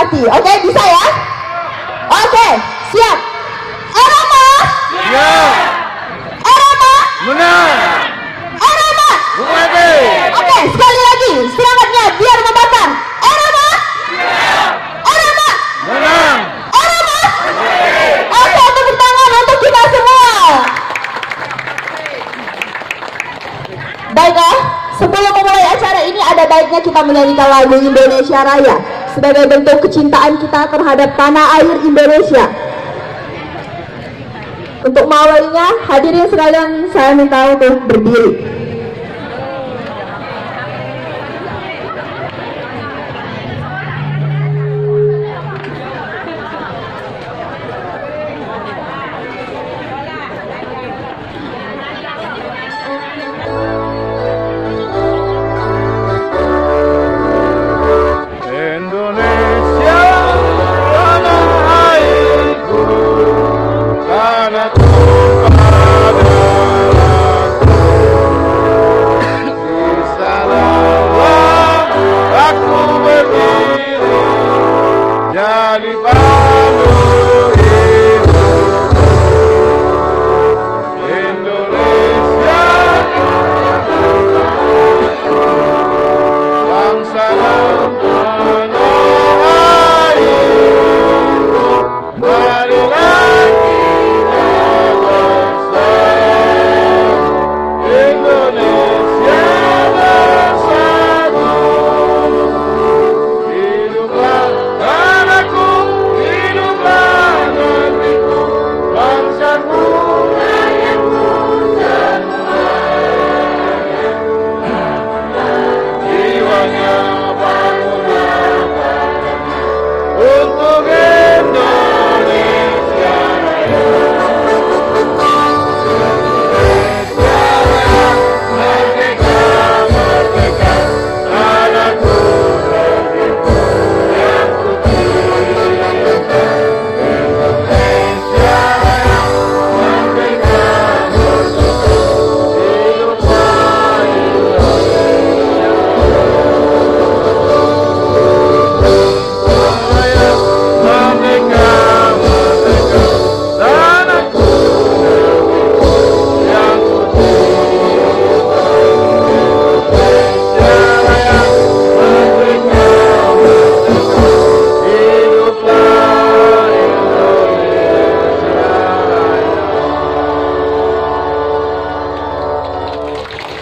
Bupati. Oke, bisa ya? Oke, siap. Erama. Siap. Erama. Menang. Erama. Bupati. Oke, sekali lagi semangatnya biar membakar. Erama. Erama. Menang. Erama. Oke, tepuk tangan untuk kita semua. Baiklah, sebelum memulai acara ini ada baiknya kita menyanyikan lagu Indonesia Raya sebagai bentuk kecintaan kita terhadap tanah air Indonesia. Untuk mengawalinya, hadirin sekalian saya minta untuk berdiri.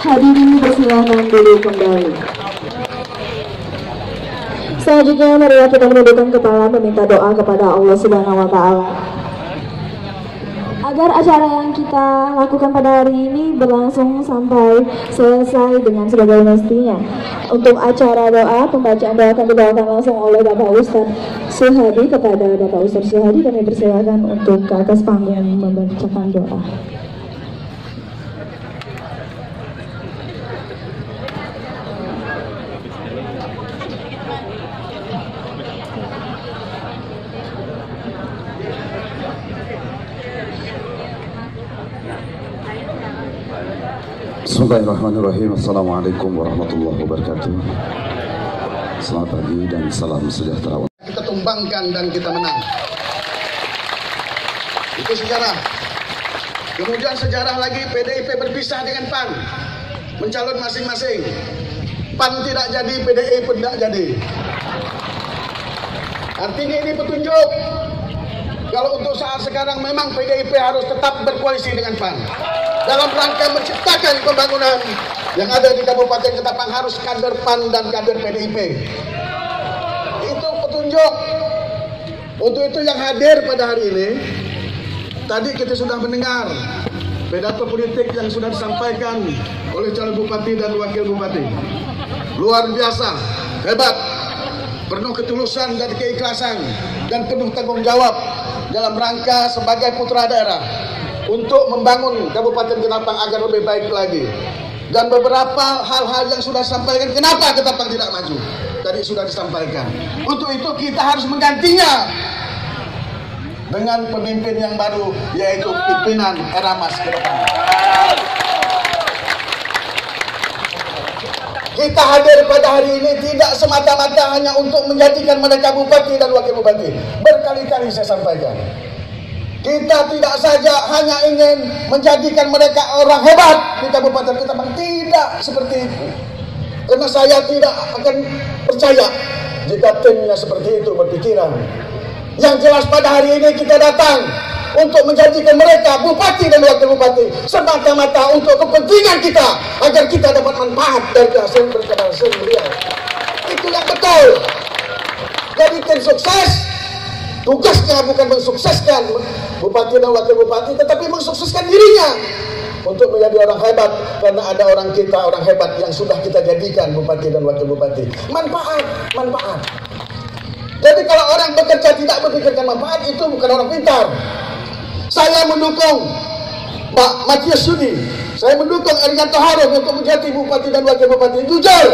Hadirin persilakan dulu kembali. Selanjutnya marilah kita menundukkan kepala meminta doa kepada Allah Subhanahu wa Ta'ala agar acara yang kita lakukan pada hari ini berlangsung sampai selesai dengan sebagai mestinya. Untuk acara doa, pembacaan doa akan dibawakan langsung oleh Bapak Ustadz Suhadi. Kepada Bapak Ustadz Suhadi kami persilakan untuk ke atas panggung membacakan doa. Bismillahirrahmanirrahim. Assalamualaikum warahmatullahi wabarakatuh. Selamat pagi dan salam sejahtera. Kita tumbangkan dan kita menang. Itu sejarah. Kemudian sejarah lagi PDIP berpisah dengan PAN, mencalon masing-masing. PAN tidak jadi, PDIP pun tidak jadi. Artinya ini petunjuk. Kalau untuk saat sekarang memang PDIP harus tetap berkoalisi dengan PAN. Dalam rangka menciptakan pembangunan yang ada di Kabupaten Ketapang harus kader PAN dan kader PDIP. Itu petunjuk. Untuk itu yang hadir pada hari ini, tadi kita sudah mendengar pidato politik yang sudah disampaikan oleh calon bupati dan wakil bupati. Luar biasa, hebat, penuh ketulusan dan keikhlasan dan penuh tanggung jawab dalam rangka sebagai putra daerah untuk membangun Kabupaten Ketapang agar lebih baik lagi. Dan beberapa hal-hal yang sudah disampaikan, kenapa Ketapang tidak maju, tadi sudah disampaikan. Untuk itu kita harus menggantinya dengan pemimpin yang baru, yaitu pimpinan era Mas ke depan. Kita hadir pada hari ini tidak semata-mata hanya untuk menjadikan mereka bupati dan wakil bupati. Berkali-kali saya sampaikan, kita tidak saja hanya ingin menjadikan mereka orang hebat di Kabupaten Ketapang. Tidak seperti itu. Karena saya tidak akan percaya jika timnya seperti itu berpikiran. Yang jelas pada hari ini kita datang untuk menjadikan mereka bupati dan wakil bupati semata-mata untuk kepentingan kita, agar kita dapat manfaat dari hasil berhasil beliau. Itu yang betul. Jadi tim sukses tugasnya bukan mensukseskan bupati dan wakil bupati, tetapi mensukseskan dirinya untuk menjadi orang hebat, karena ada orang kita, orang hebat yang sudah kita jadikan bupati dan wakil bupati. Manfaat. Jadi kalau orang bekerja tidak memikirkan manfaat, itu bukan orang pintar. Saya mendukung Pak Matius Sudi, saya mendukung Erianto Harun untuk menjadi bupati dan wakil bupati. Jujur,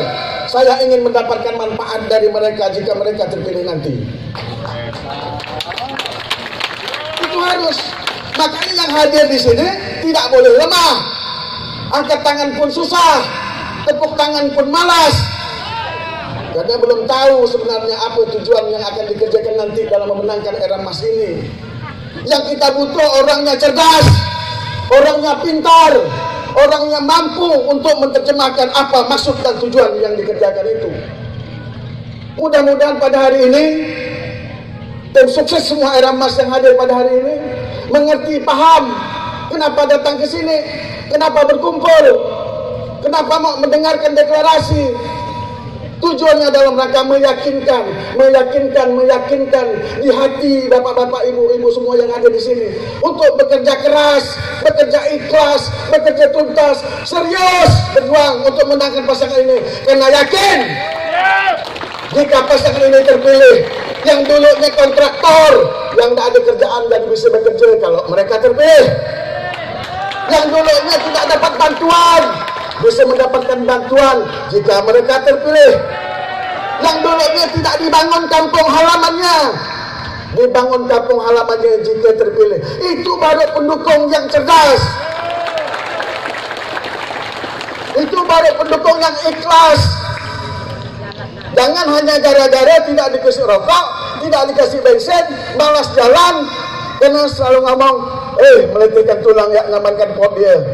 saya ingin mendapatkan manfaat dari mereka jika mereka terpilih nanti. Itu harus. Makanya yang hadir di sini tidak boleh lemah. Angkat tangan pun susah, tepuk tangan pun malas. Karena belum tahu sebenarnya apa tujuan yang akan dikerjakan nanti dalam memenangkan era emas ini. Yang kita butuh orangnya cerdas, orangnya pintar, orangnya mampu untuk menerjemahkan apa maksud dan tujuan yang dikerjakan itu. Mudah-mudahan pada hari ini tim sukses semua era emas yang hadir pada hari ini mengerti, paham kenapa datang ke sini, kenapa berkumpul, kenapa mau mendengarkan deklarasi. Tujuannya dalam rangka meyakinkan di hati bapak-bapak, ibu-ibu semua yang ada di sini untuk bekerja keras, bekerja ikhlas, bekerja tuntas, serius berjuang untuk menangkan pasangan ini. Karena yakin jika pasangan ini terpilih, yang dulunya kontraktor, yang tidak ada kerjaan dan bisa bekerja kalau mereka terpilih, yang dulunya tidak dapat bantuan bisa mendapatkan bantuan jika mereka terpilih, yang dulunya tidak dibangun kampung halamannya dibangun kampung halamannya jika terpilih. Itu baru pendukung yang cerdas, itu baru pendukung yang ikhlas. Jangan hanya gara-gara tidak dikasih rokok, tidak dikasih bensin, malas jalan, karena selalu ngomong meletakkan tulang ya, ngamankan pot dia.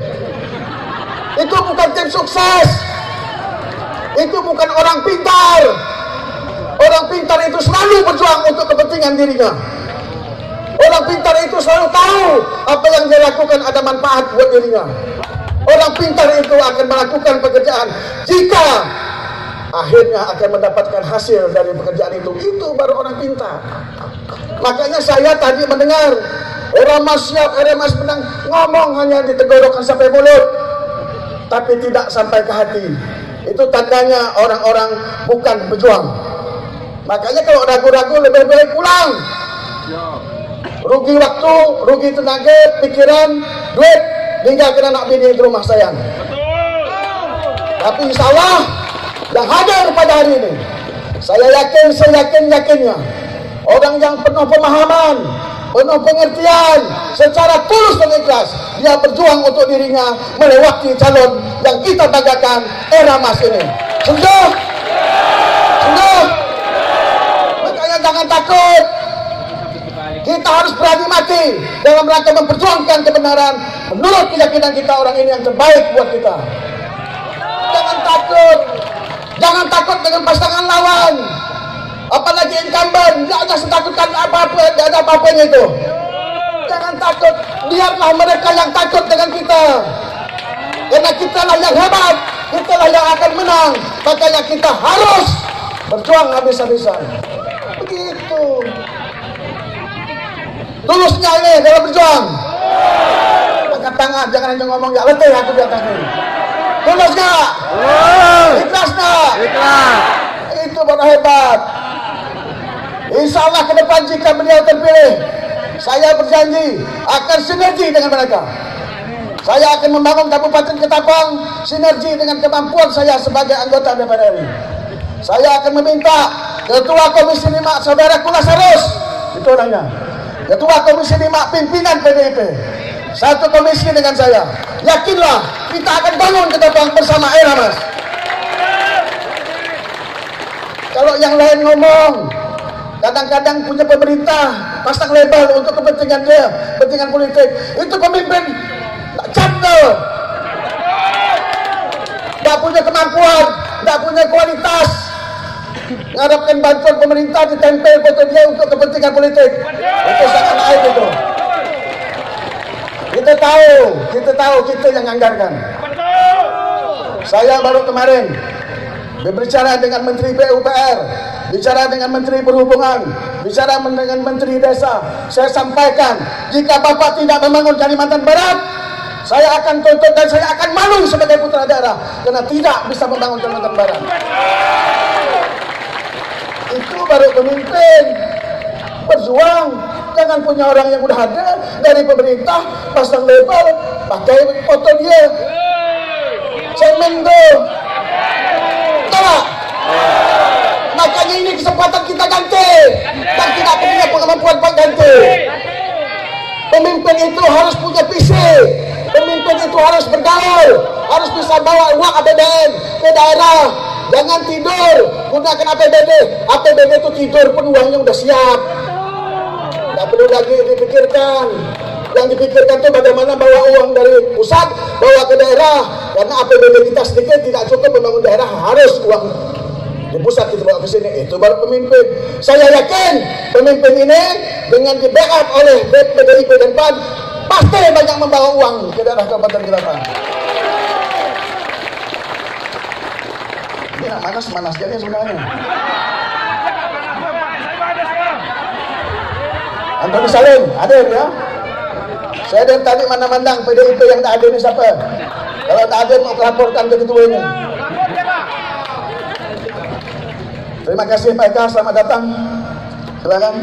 Itu bukan tim sukses. Itu bukan orang pintar. Orang pintar itu selalu berjuang untuk kepentingan dirinya. Orang pintar itu selalu tahu apa yang dia lakukan ada manfaat buat dirinya. Orang pintar itu akan melakukan pekerjaan jika akhirnya akan mendapatkan hasil dari pekerjaan itu. Itu baru orang pintar. Makanya saya tadi mendengar Eramas siap, Eramas menang, ngomong hanya ditegorokan sampai mulut, tapi tidak sampai ke hati. Itu tandanya orang-orang bukan pejuang. Makanya kalau ragu-ragu lebih baik pulang. Rugi waktu, rugi tenaga, pikiran, duit, tinggalkan anak bini di rumah sayang. Tapi insya Allah yang hadir pada hari ini, saya yakinnya orang yang penuh pemahaman, penuh pengertian, secara tulus dan ikhlas dia berjuang untuk dirinya melewati calon yang kita banggakan era emas ini. Sungguh? Makanya jangan takut. Kita harus berani mati dalam rangka memperjuangkan kebenaran menurut keyakinan kita, orang ini yang terbaik buat kita. Jangan takut dengan pasangan lawan, apalagi incumbent. Jangan setakutkan apa-apa, tidak ada apa-apanya itu. Jangan takut, biarlah mereka yang takut dengan kita. Karena kita lah yang hebat, kita lah yang akan menang. Makanya kita harus berjuang habis-habisan. Begitu. Tulusnya ini dalam berjuang. Angkat tangan, jangan hanya ngomong ya letih aku di atas ini. Tulus gak? Ikhlas gak? Ikhlas. Itu baru hebat. Insya Allah ke depan jika beliau terpilih, saya berjanji akan sinergi dengan mereka. Saya akan membangun Kabupaten Ketapang sinergi dengan kemampuan saya sebagai anggota DPR RI. Saya akan meminta Ketua Komisi 5 Saudara Kulasarus, itu orangnya, Ketua Komisi 5 pimpinan PDIP, satu komisi dengan saya. Yakinlah kita akan bangun Ketapang bersama era emas. Kalau yang lain ngomong, kadang-kadang punya pemerintah pasang label untuk kepentingan dia, kepentingan politik. Itu pemimpin tak candel, tak punya kemampuan, tak punya kualitas. Mengharapkan bantuan pemerintah ditempel foto dia untuk kepentingan politik. Itu sangat aib itu. Kita tahu kita yang anggarkan. Saya baru kemarin berbicara dengan Menteri PUPR, bicara dengan Menteri Perhubungan, bicara dengan Menteri Desa. Saya sampaikan, jika Bapak tidak membangun Kalimantan Barat, saya akan tuntut dan saya akan malu sebagai putra daerah karena tidak bisa membangun Kalimantan Barat. Itu baru pemimpin. Berjuang, jangan punya orang yang udah ada dari pemerintah pasang label, pakai foto dia. Cemen tuh. Tolak. Makanya ini kesempatan kita ganti. Dan tidak punya kemampuan Pak ganti. Pemimpin itu harus punya visi. Pemimpin itu harus bergaul, harus bisa bawa uang APBN ke daerah. Jangan tidur gunakan APBD. APBD itu tidur pun uangnya udah siap. Tidak perlu lagi dipikirkan. Yang dipikirkan itu bagaimana bawa uang dari pusat bawa ke daerah. Karena APBD kita sedikit tidak cukup membangun daerah, harus uang di pusat kita bawa ke sini. Itu baru pemimpin. Saya yakin pemimpin ini dengan di backup oleh PDIP dan PAN pasti banyak membawa uang ke daerah Kabupaten Kelapa. Ini nak manas jadi sebenarnya. Antoni Salim, hadir ya. Saya dari tadi mana-mandang PDIP yang tak hadir ini siapa? Kalau tak hadir mau laporkan ke ketuanya. Terima kasih Pak Eka, selamat datang. Silakan.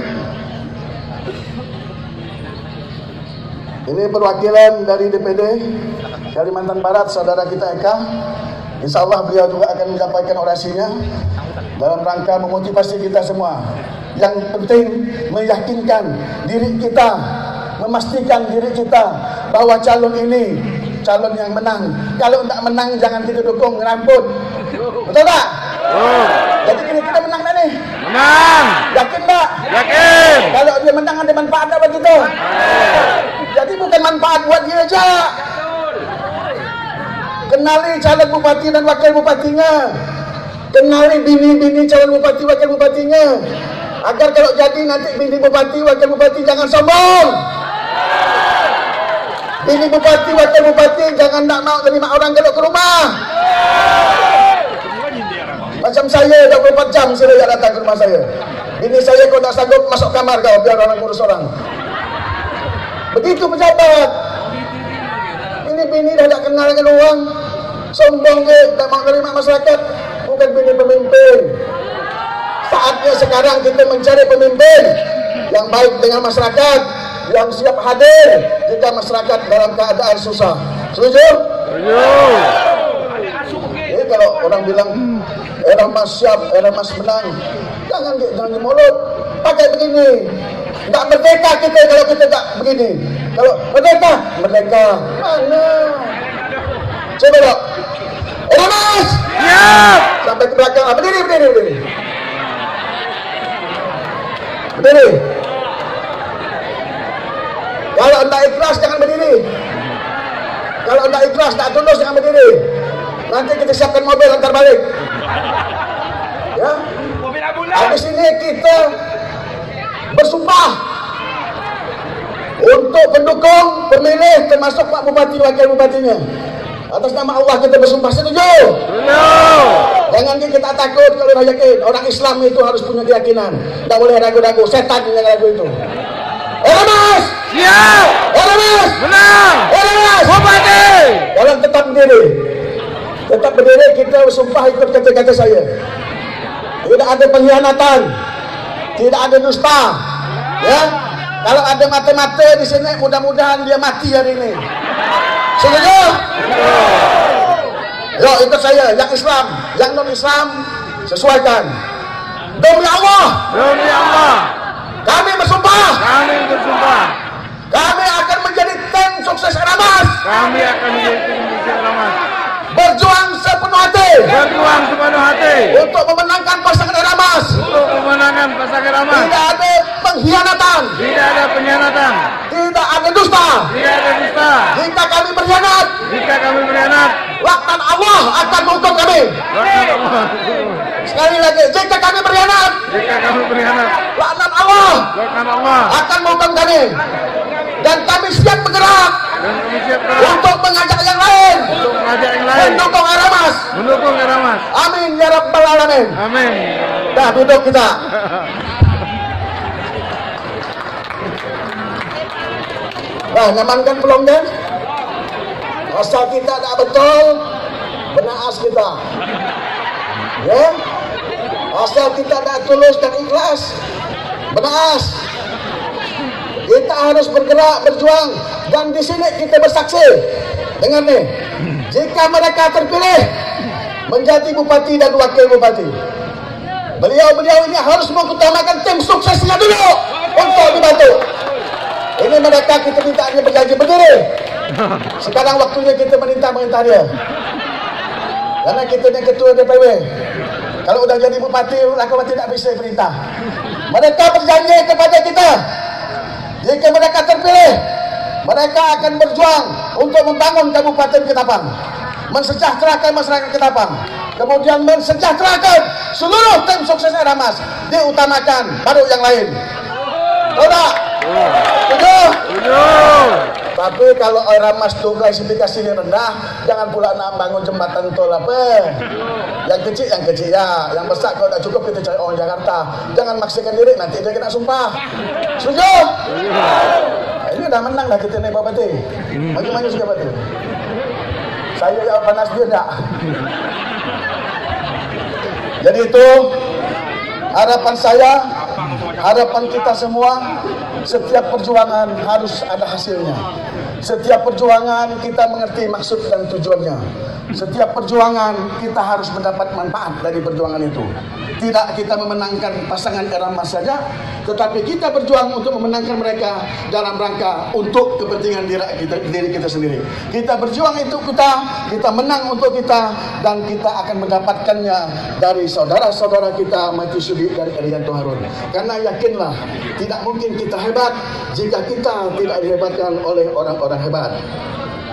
Ini perwakilan dari DPD Kalimantan Barat, saudara kita Eka. Insya Allah beliau juga akan menyampaikan orasinya dalam rangka memotivasi kita semua. Yang penting meyakinkan diri kita, memastikan diri kita bahwa calon ini calon yang menang. Kalau tidak menang jangan kita dukung, ngeramput. Betul tak? Jadi kita menang tak nih? Menang. Yakin tak? Yakin. Kalau dia menang ada manfaat buat kita. Jadi bukan manfaat buat dia aja. Kenali calon bupati dan wakil bupatinya. Kenali bini-bini calon bupati wakil bupatinya. Agar kalau jadi nanti bini bupati wakil bupati jangan sombong. Bini bupati wakil bupati jangan tak mau terima orang kalau ke rumah. Macam saya 24 jam sudah datang ke rumah saya. Bini saya kalau tak sanggup masuk kamar kau biar orang ngurus orang. Begitu pejabat. Bini dah tak kenal dengan orang, sombong ke, tak mau terima masyarakat, bukan bini pemimpin. Saatnya sekarang kita mencari pemimpin yang baik dengan masyarakat, yang siap hadir jika masyarakat dalam keadaan susah. Setuju? Setuju. Jadi kalau orang bilang era mas siap, era mas menang, jangan di mulut, pakai begini. Tak merdeka kita kalau kita tak begini. Kalau merdeka mana? Coba dok. Era mas. Siap. Sampai ke belakang. Berdiri. Berdiri. Kalau anda ikhlas jangan berdiri. Kalau anda ikhlas tak tulus jangan berdiri. Nanti kita siapkan mobil antar balik. Ya. Habis ini kita bersumpah untuk pendukung, pemilih termasuk Pak Bupati wakil bupatinya. Atas nama Allah kita bersumpah. Setuju? Jangan kita takut kalau dah yakin. Orang Islam itu harus punya keyakinan. Tak boleh ragu-ragu. Setan yang ragu itu. Mas! Siap. Mas! Menang. Mas! Bupati. Dalam tetap berdiri. Tetap berdiri kita bersumpah ikut kata-kata saya. Tidak ada pengkhianatan. Tidak ada dusta. Ya. Kalau ada mata-mata di sini mudah-mudahan dia mati hari ini. Setuju? Yo, ikut saya, yang Islam, yang non-Islam sesuaikan. Demi Allah. Demi Allah. Kami bersumpah. Kami akan menjadi tim sukses Ramas. Kami akan menjadi tim sukses Ramas. Berjuang sepenuh hati. berjuang sepenuh hati untuk memenangkan pasangan Eramas. untuk memenangkan pasangan Eramas. Tidak ada pengkhianatan, Tidak ada pengkhianatan, tidak ada dusta. tidak ada dusta. Jika kami berkhianat, Jika kami berkhianat, laknat Allah akan menghukum kami. laknat Allah. Sekali lagi, jika kami berkhianat, Jika kami berkhianat, laknat Allah laknat Allah. akan menghukum kami. Dan kami siap bergerak Dan kami siap bergerak untuk mengajak yang lain untuk mengajak yang lain mendukung Eramas. mendukung Eramas. Amin ya rabbal alamin. Amin. Dah duduk kita. Nah, nyamankan belum kan? Asal kita tak betul, benaas kita. Ya? Asal kita tak tulus dan ikhlas, benaas. Kita harus bergerak, berjuang, dan di sini kita bersaksi. Dengar nih, jika mereka terpilih menjadi bupati dan wakil bupati, beliau-beliau ini harus mengutamakan tim suksesnya dulu untuk dibantu. Ini mereka kita minta dia berjanji berdiri. Sekarang waktunya kita minta dia. Karena kita ni ketua DPW. Kalau udah jadi bupati, wakil tidak bisa perintah. Mereka berjanji kepada kita, jika mereka terpilih, mereka akan berjuang untuk membangun Kabupaten Ketapang, mensejahterakan masyarakat Ketapang, kemudian mensejahterakan seluruh tim sukses Eramas, diutamakan baru yang lain. Tahu tak? Setuju? Tapi kalau Eramas tu klasifikasinya rendah, jangan pula nak bangun jembatan tol apa. Yang kecil ya. Yang besar kalau tak cukup kita cari orang Jakarta. Jangan maksakan diri, nanti dia kena sumpah. Setuju? Ini dah menang dah kita naik bupati. Bagaimana suka bupati? Saya jawab panas dia tak? Jadi itu harapan saya, harapan kita semua. Setiap perjuangan harus ada hasilnya. Setiap perjuangan kita mengerti maksud dan tujuannya. Setiap perjuangan kita harus mendapat manfaat dari perjuangan itu. Tidak kita memenangkan pasangan Eramas saja, tetapi kita berjuang untuk memenangkan mereka dalam rangka untuk kepentingan diri kita sendiri. Kita berjuang itu kita menang untuk kita, dan kita akan mendapatkannya dari saudara-saudara kita mati syuhid dari Erianto Harun. Karena yakinlah, tidak mungkin kita hebat jika kita tidak dihebatkan oleh orang-orang hebat.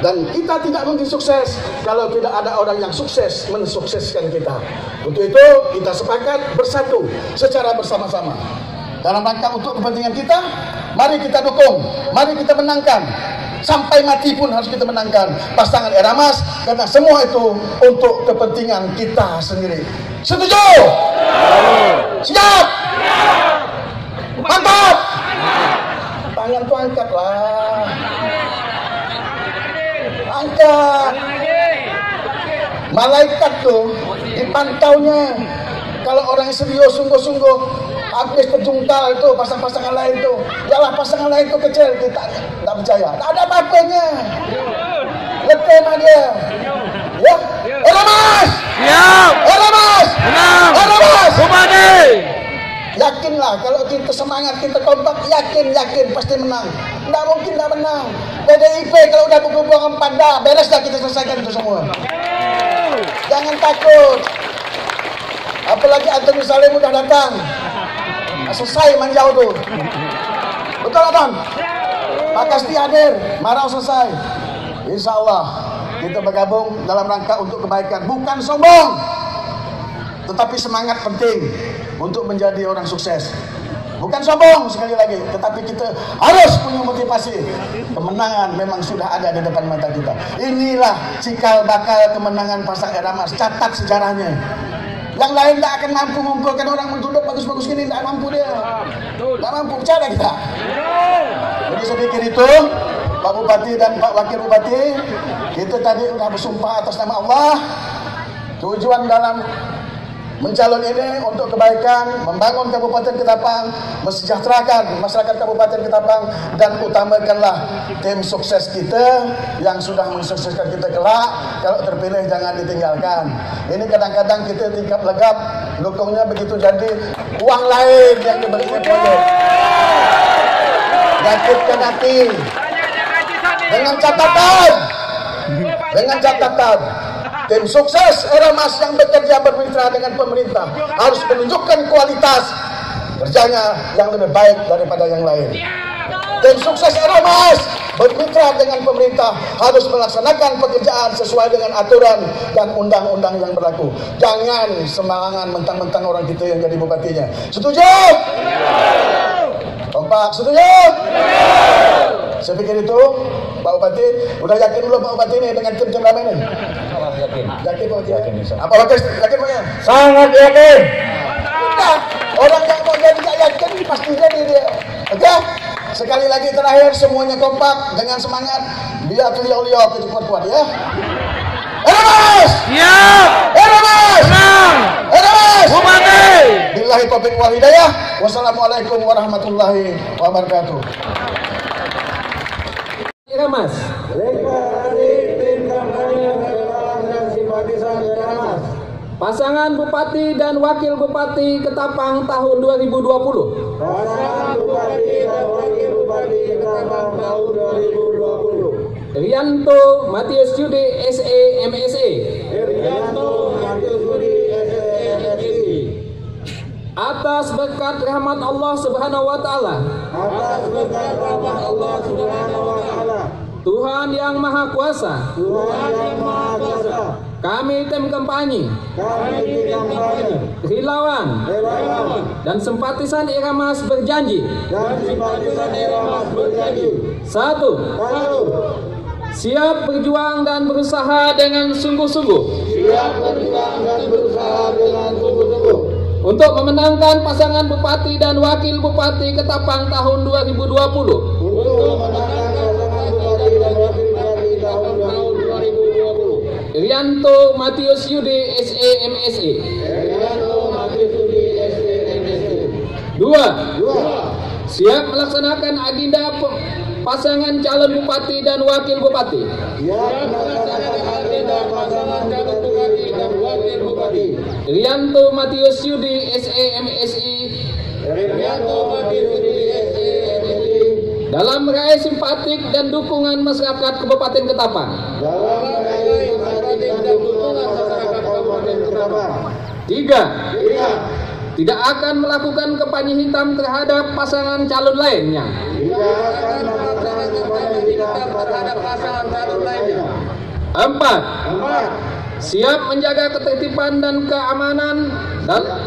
Dan kita tidak mungkin sukses kalau tidak ada orang yang sukses mensukseskan kita. Untuk itu kita sepakat bersatu secara bersama-sama dalam rangka untuk kepentingan kita. Mari kita dukung, mari kita menangkan. Sampai mati pun harus kita menangkan pasangan Eramas, karena semua itu untuk kepentingan kita sendiri. Setuju? Siap? Mantap! Tangan tu angkatlah. Angkat. Malaikat tu dipantaunya. Kalau orang yang serius sungguh-sungguh, habis terjungkal itu pasangan lain tu. Yalah pasangan lain tu kecil, kita tak percaya. Tak ada apa-apanya. Letih mah dia. Ya. Eramas. Siap. Eramas. Menang. Eramas. Bupati. Yakinlah kalau kita semangat, kita kompak, yakin pasti menang. Tidak mungkin tidak menang. PDIP kalau udah berhubungan pada beres dah, kita selesaikan itu semua. Jangan takut. Apalagi Antoni Salim udah datang. Selesai manjau tu. Betul Anton? Pak Kasti hadir, marah selesai. Insya Allah kita bergabung dalam rangka untuk kebaikan, bukan sombong, tetapi semangat penting untuk menjadi orang sukses. Bukan sombong sekali lagi, tetapi kita harus punya motivasi. Kemenangan memang sudah ada di depan mata kita. Inilah cikal bakal kemenangan pasangan Eramas. Catat sejarahnya. Yang lain tak akan mampu mengumpulkan orang menduduk bagus-bagus gini, tak mampu dia. Tak mampu, percaya kita. Jadi saya pikir itu, Pak Bupati dan Pak Wakil Bupati, kita tadi sudah bersumpah atas nama Allah. Tujuan dalam mencalon ini untuk kebaikan, membangun Kabupaten Ketapang, mensejahterakan masyarakat Kabupaten Ketapang, dan utamakanlah tim sukses kita yang sudah mensukseskan kita kelak. Kalau terpilih jangan ditinggalkan. Ini kadang-kadang kita tingkap legap, dukungnya begitu jadi uang lain yang diberikan proyek. Yakitkan hati dengan catatan tim sukses Eramas yang bekerja bermitra dengan pemerintah harus menunjukkan kualitas kerjanya yang lebih baik daripada yang lain. Tim sukses Eramas bermitra dengan pemerintah harus melaksanakan pekerjaan sesuai dengan aturan dan undang-undang yang berlaku. Jangan sembarangan mentang-mentang orang kita yang jadi bupatinya. Setuju? Kompak, setuju? Saya pikir itu, Pak Bupati, udah yakin belum Pak Bupati ini dengan tim-tim ramai ini? Yakin. Yakin Pak Bupati? Yakin. Apa Bupati? Yakin Pak ya? Sangat yakin. Nah, orang yang mau jadi gak yakin pasti jadi dia. Oke? Sekali lagi terakhir, semuanya kompak dengan semangat. Biar beliau-beliau itu kuat-kuat ya. Eramas! Siap! Eramas! Menang! Eramas! Bupati! Billahi taufiq wal hidayah. Wassalamualaikum warahmatullahi wabarakatuh. Eramas. Pasangan Bupati dan Wakil Bupati Ketapang tahun 2020. Pasangan Bupati dan Wakil Bupati Ketapang tahun 2020. Rianto Matius Yudi SE MSE. Rianto Matius Yudi SE MSE. Atas berkat rahmat Allah Subhanahu wa taala. Atas berkat rahmat Allah Subhanahu wa taala. Tuhan yang Maha Kuasa. Tuhan yang Maha Kuasa. Kami tim kampanye, relawan, dan simpatisan Eramas berjanji. Satu, siap berjuang dan berusaha dengan sungguh-sungguh. Untuk memenangkan pasangan Bupati dan Wakil Bupati Ketapang tahun 2020. Rianto Matius Yudi SE MSE. Dua, siap melaksanakan agenda pasangan calon bupati dan wakil bupati. Rianto Matius Yudi SE MSI. Dalam meraih simpatik dan dukungan masyarakat Kabupaten Ketapang. Tiga, tidak akan melakukan kampanye hitam terhadap pasangan calon lainnya. Empat, siap menjaga ketertiban dan keamanan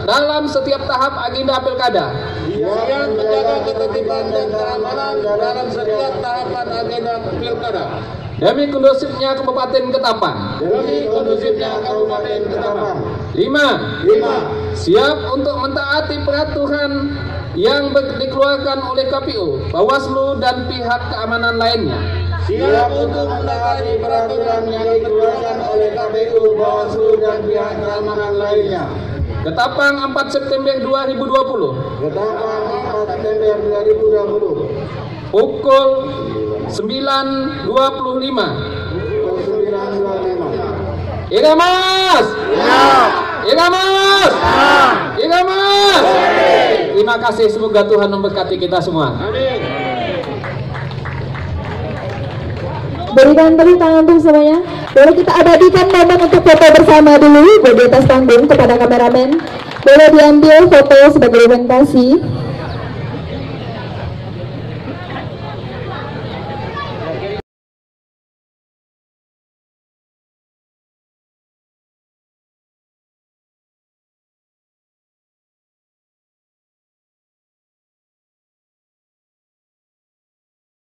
dalam setiap tahap agenda pilkada. Siap menjaga ketertiban dan keamanan dalam setiap tahapan agenda pilkada. Demi kondusifnya Kabupaten Ketapang. Lima, siap untuk mentaati peraturan yang dikeluarkan oleh KPU, Bawaslu dan pihak keamanan lainnya. Siap untuk mentaati peraturan yang dikeluarkan oleh KPU, Bawaslu dan pihak keamanan lainnya. Ketapang 4 September 2020. Pukul 9.25. Eramas! Eramas! Eramas! Terima kasih, semoga Tuhan memberkati kita semua. Berikan tepuk tangan untuk semuanya. Boleh kita abadikan momen untuk foto bersama dulu di atas panggung kepada kameramen. Boleh diambil foto sebagai dokumentasi.